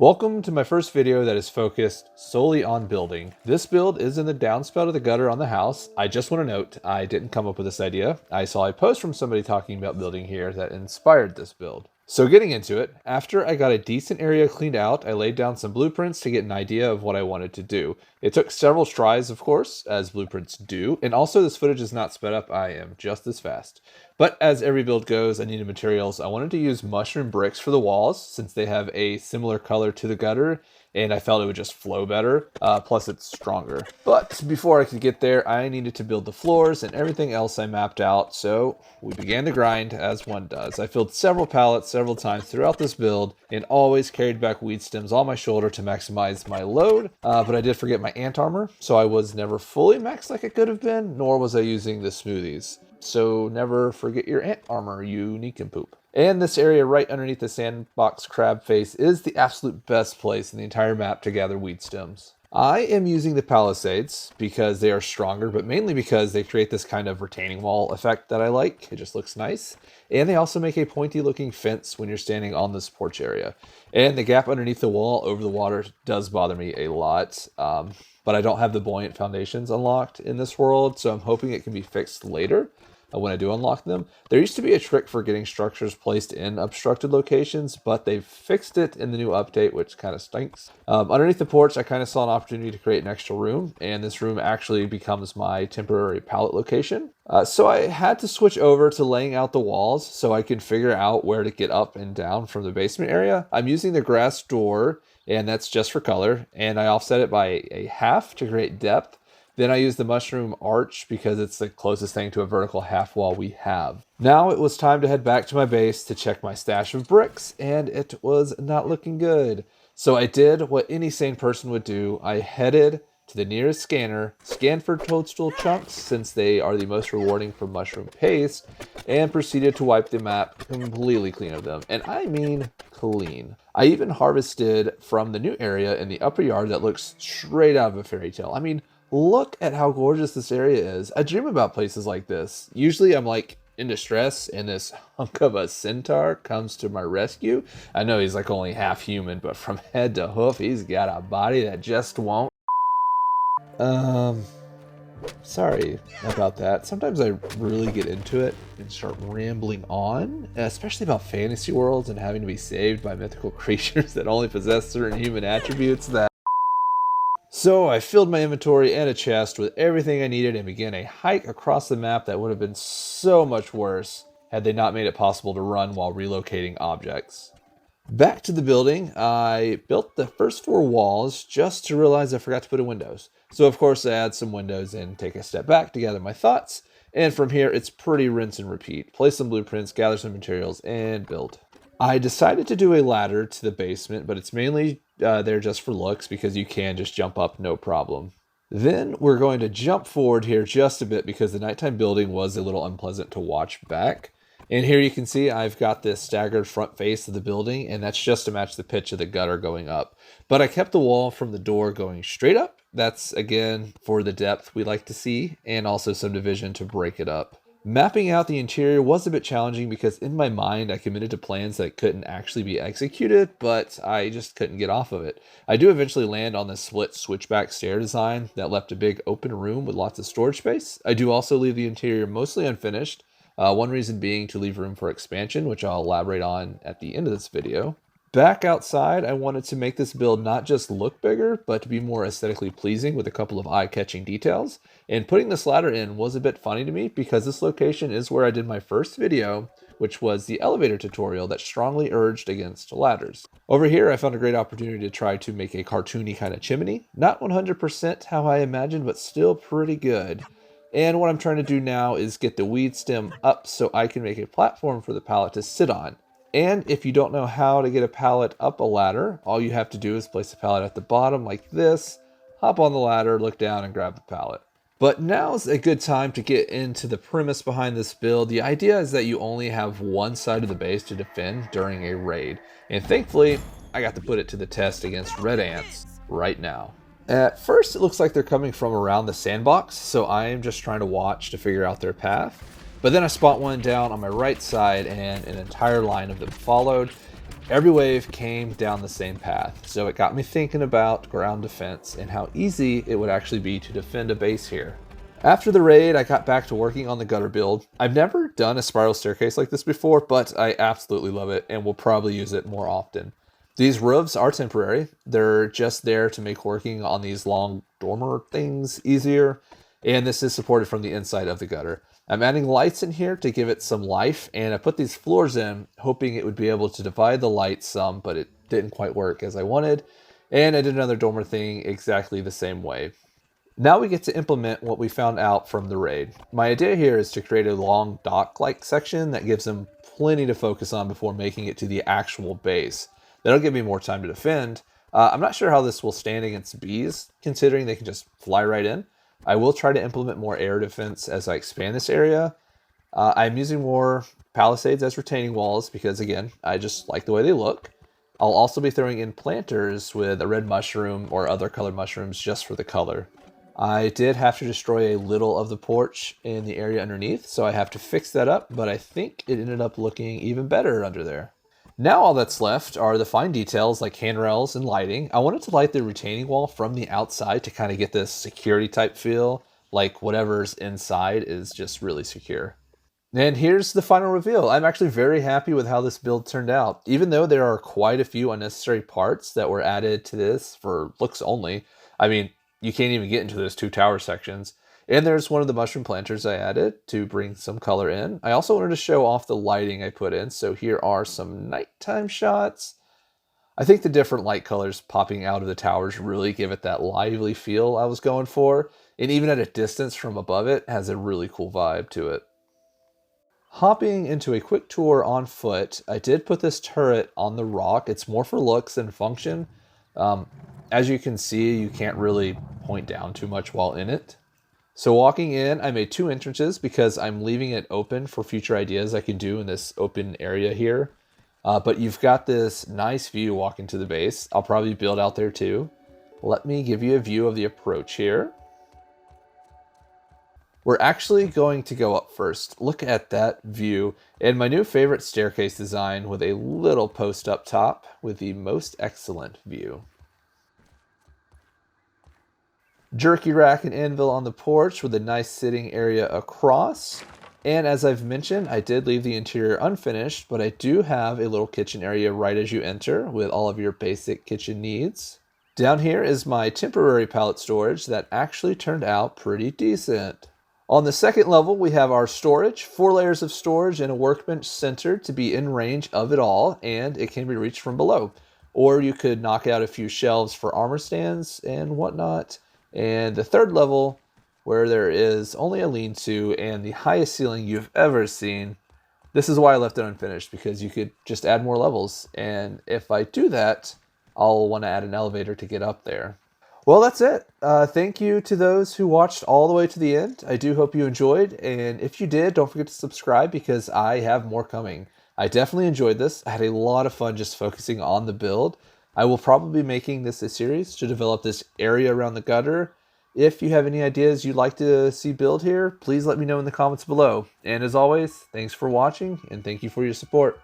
Welcome to my first video that is focused solely on building. This build is in the downspout of the gutter on the house. I just want to note, I didn't come up with this idea. I saw a post from somebody talking about building here that inspired this build. So getting into it, after I got a decent area cleaned out, I laid down some blueprints to get an idea of what I wanted to do. It took several tries, of course, as blueprints do, and also this footage is not sped up, I am just as fast. But as every build goes, I needed materials. I wanted to use mushroom bricks for the walls since they have a similar color to the gutter, and I felt it would just flow better, plus it's stronger. But before I could get there, I needed to build the floors and everything else I mapped out, so we began the grind as one does. I filled several pallets several times throughout this build and always carried back weed stems on my shoulder to maximize my load, but I did forget my ant armor, so I was never fully maxed like I could have been, nor was I using the smoothies. So never forget your ant armor, you nincompoop. And this area right underneath the sandbox crab face is the absolute best place in the entire map to gather weed stems. I am using the palisades because they are stronger, but mainly because they create this kind of retaining wall effect that I like. It just looks nice. And they also make a pointy looking fence when you're standing on this porch area. And the gap underneath the wall over the water does bother me a lot. But I don't have the buoyant foundations unlocked in this world, so I'm hoping it can be fixed later. When I do unlock them. There used to be a trick for getting structures placed in obstructed locations, but they've fixed it in the new update, which kind of stinks. Underneath the porch, I kind of saw an opportunity to create an extra room, and this room actually becomes my temporary pallet location. So I had to switch over to laying out the walls so I can figure out where to get up and down from the basement area. I'm using the grass door, and that's just for color, and I offset it by a half to create depth. Then I use the mushroom arch because it's the closest thing to a vertical half wall we have. Now it was time to head back to my base to check my stash of bricks, and it was not looking good. So I did what any sane person would do. I headed to the nearest scanner, scanned for toadstool chunks since they are the most rewarding for mushroom paste, and proceeded to wipe the map completely clean of them. And I mean clean. I even harvested from the new area in the upper yard that looks straight out of a fairy tale. I mean, look at how gorgeous this area is. I dream about places like this. Usually I'm like in distress and this hunk of a centaur comes to my rescue. I know he's like only half human, but from head to hoof, he's got a body that just won't. Sorry about that. Sometimes I really get into it and start rambling on, especially about fantasy worlds and having to be saved by mythical creatures that only possess certain human attributes that... So I filled my inventory and a chest with everything I needed and began a hike across the map that would have been so much worse had they not made it possible to run while relocating objects. Back to the building, I built the first 4 walls just to realize I forgot to put in windows. So of course I add some windows and take a step back to gather my thoughts. And from here it's pretty rinse and repeat. Place some blueprints, gather some materials, and build. I decided to do a ladder to the basement, but it's mainly there just for looks because you can just jump up no problem. Then we're going to jump forward here just a bit because the nighttime building was a little unpleasant to watch back. And here you can see I've got this staggered front face of the building, and that's just to match the pitch of the gutter going up. But I kept the wall from the door going straight up. That's again for the depth we like to see, and also some division to break it up. Mapping out the interior was a bit challenging because in my mind I committed to plans that couldn't actually be executed, but I just couldn't get off of it. I do eventually land on this split switchback stair design that left a big open room with lots of storage space. I do also leave the interior mostly unfinished, one reason being to leave room for expansion, which I'll elaborate on at the end of this video. Back outside, I wanted to make this build not just look bigger, but to be more aesthetically pleasing with a couple of eye-catching details. And putting this ladder in was a bit funny to me because this location is where I did my first video, which was the elevator tutorial that strongly urged against ladders. Over here, I found a great opportunity to try to make a cartoony kind of chimney. Not 100% how I imagined, but still pretty good. And what I'm trying to do now is get the weed stem up so I can make a platform for the pallet to sit on. And if you don't know how to get a pallet up a ladder, all you have to do is place a pallet at the bottom like this, hop on the ladder, look down, and grab the pallet. But now's a good time to get into the premise behind this build. The idea is that you only have one side of the base to defend during a raid. And thankfully, I got to put it to the test against red ants right now. At first, it looks like they're coming from around the sandbox, so I am just trying to watch to figure out their path. But then I spot one down on my right side and an entire line of them followed. Every wave came down the same path, so it got me thinking about ground defense and how easy it would actually be to defend a base here. After the raid, I got back to working on the gutter build. I've never done a spiral staircase like this before, but I absolutely love it and will probably use it more often. These roofs are temporary. They're just there to make working on these long dormer things easier, and this is supported from the inside of the gutter. I'm adding lights in here to give it some life, and I put these floors in hoping it would be able to divide the light some, but it didn't quite work as I wanted. And I did another dormer thing exactly the same way. Now we get to implement what we found out from the raid. My idea here is to create a long dock-like section that gives them plenty to focus on before making it to the actual base. That'll give me more time to defend. I'm not sure how this will stand against bees, considering they can just fly right in. I will try to implement more air defense as I expand this area. I'm using more palisades as retaining walls because, again, I just like the way they look. I'll also be throwing in planters with a red mushroom or other colored mushrooms just for the color. I did have to destroy a little of the porch in the area underneath, so I have to fix that up, but I think it ended up looking even better under there. Now all that's left are the fine details like handrails and lighting. I wanted to light the retaining wall from the outside to kind of get this security type feel, like whatever's inside is just really secure. And here's the final reveal. I'm actually very happy with how this build turned out. Even though there are quite a few unnecessary parts that were added to this for looks only. I mean, you can't even get into those two tower sections. And there's one of the mushroom planters I added to bring some color in. I also wanted to show off the lighting I put in, so here are some nighttime shots. I think the different light colors popping out of the towers really give it that lively feel I was going for, and even at a distance from above it has a really cool vibe to it. Hopping into a quick tour on foot, I did put this turret on the rock. It's more for looks than function. As you can see, you can't really point down too much while in it. So walking in, I made two entrances because I'm leaving it open for future ideas I can do in this open area here. But you've got this nice view walking to the base. I'll probably build out there too. Let me give you a view of the approach here. We're actually going to go up first. Look at that view and my new favorite staircase design with a little post up top with the most excellent view. Jerky rack and anvil on the porch with a nice sitting area across. And as I've mentioned, I did leave the interior unfinished, but I do have a little kitchen area right as you enter with all of your basic kitchen needs. Down here is my temporary pallet storage that actually turned out pretty decent. On the second level, we have our storage, 4 layers of storage and a workbench centered to be in range of it all, and it can be reached from below. Or you could knock out a few shelves for armor stands and whatnot. And the third level, where there is only a lean-to and the highest ceiling you've ever seen. This is why I left it unfinished, because you could just add more levels. And if I do that, I'll want to add an elevator to get up there. Well, that's it. Thank you to those who watched all the way to the end. I do hope you enjoyed. And if you did, don't forget to subscribe because I have more coming. I definitely enjoyed this. I had a lot of fun just focusing on the build. I will probably be making this a series to develop this area around the gutter. If you have any ideas you'd like to see build here, please let me know in the comments below. And as always, thanks for watching and thank you for your support.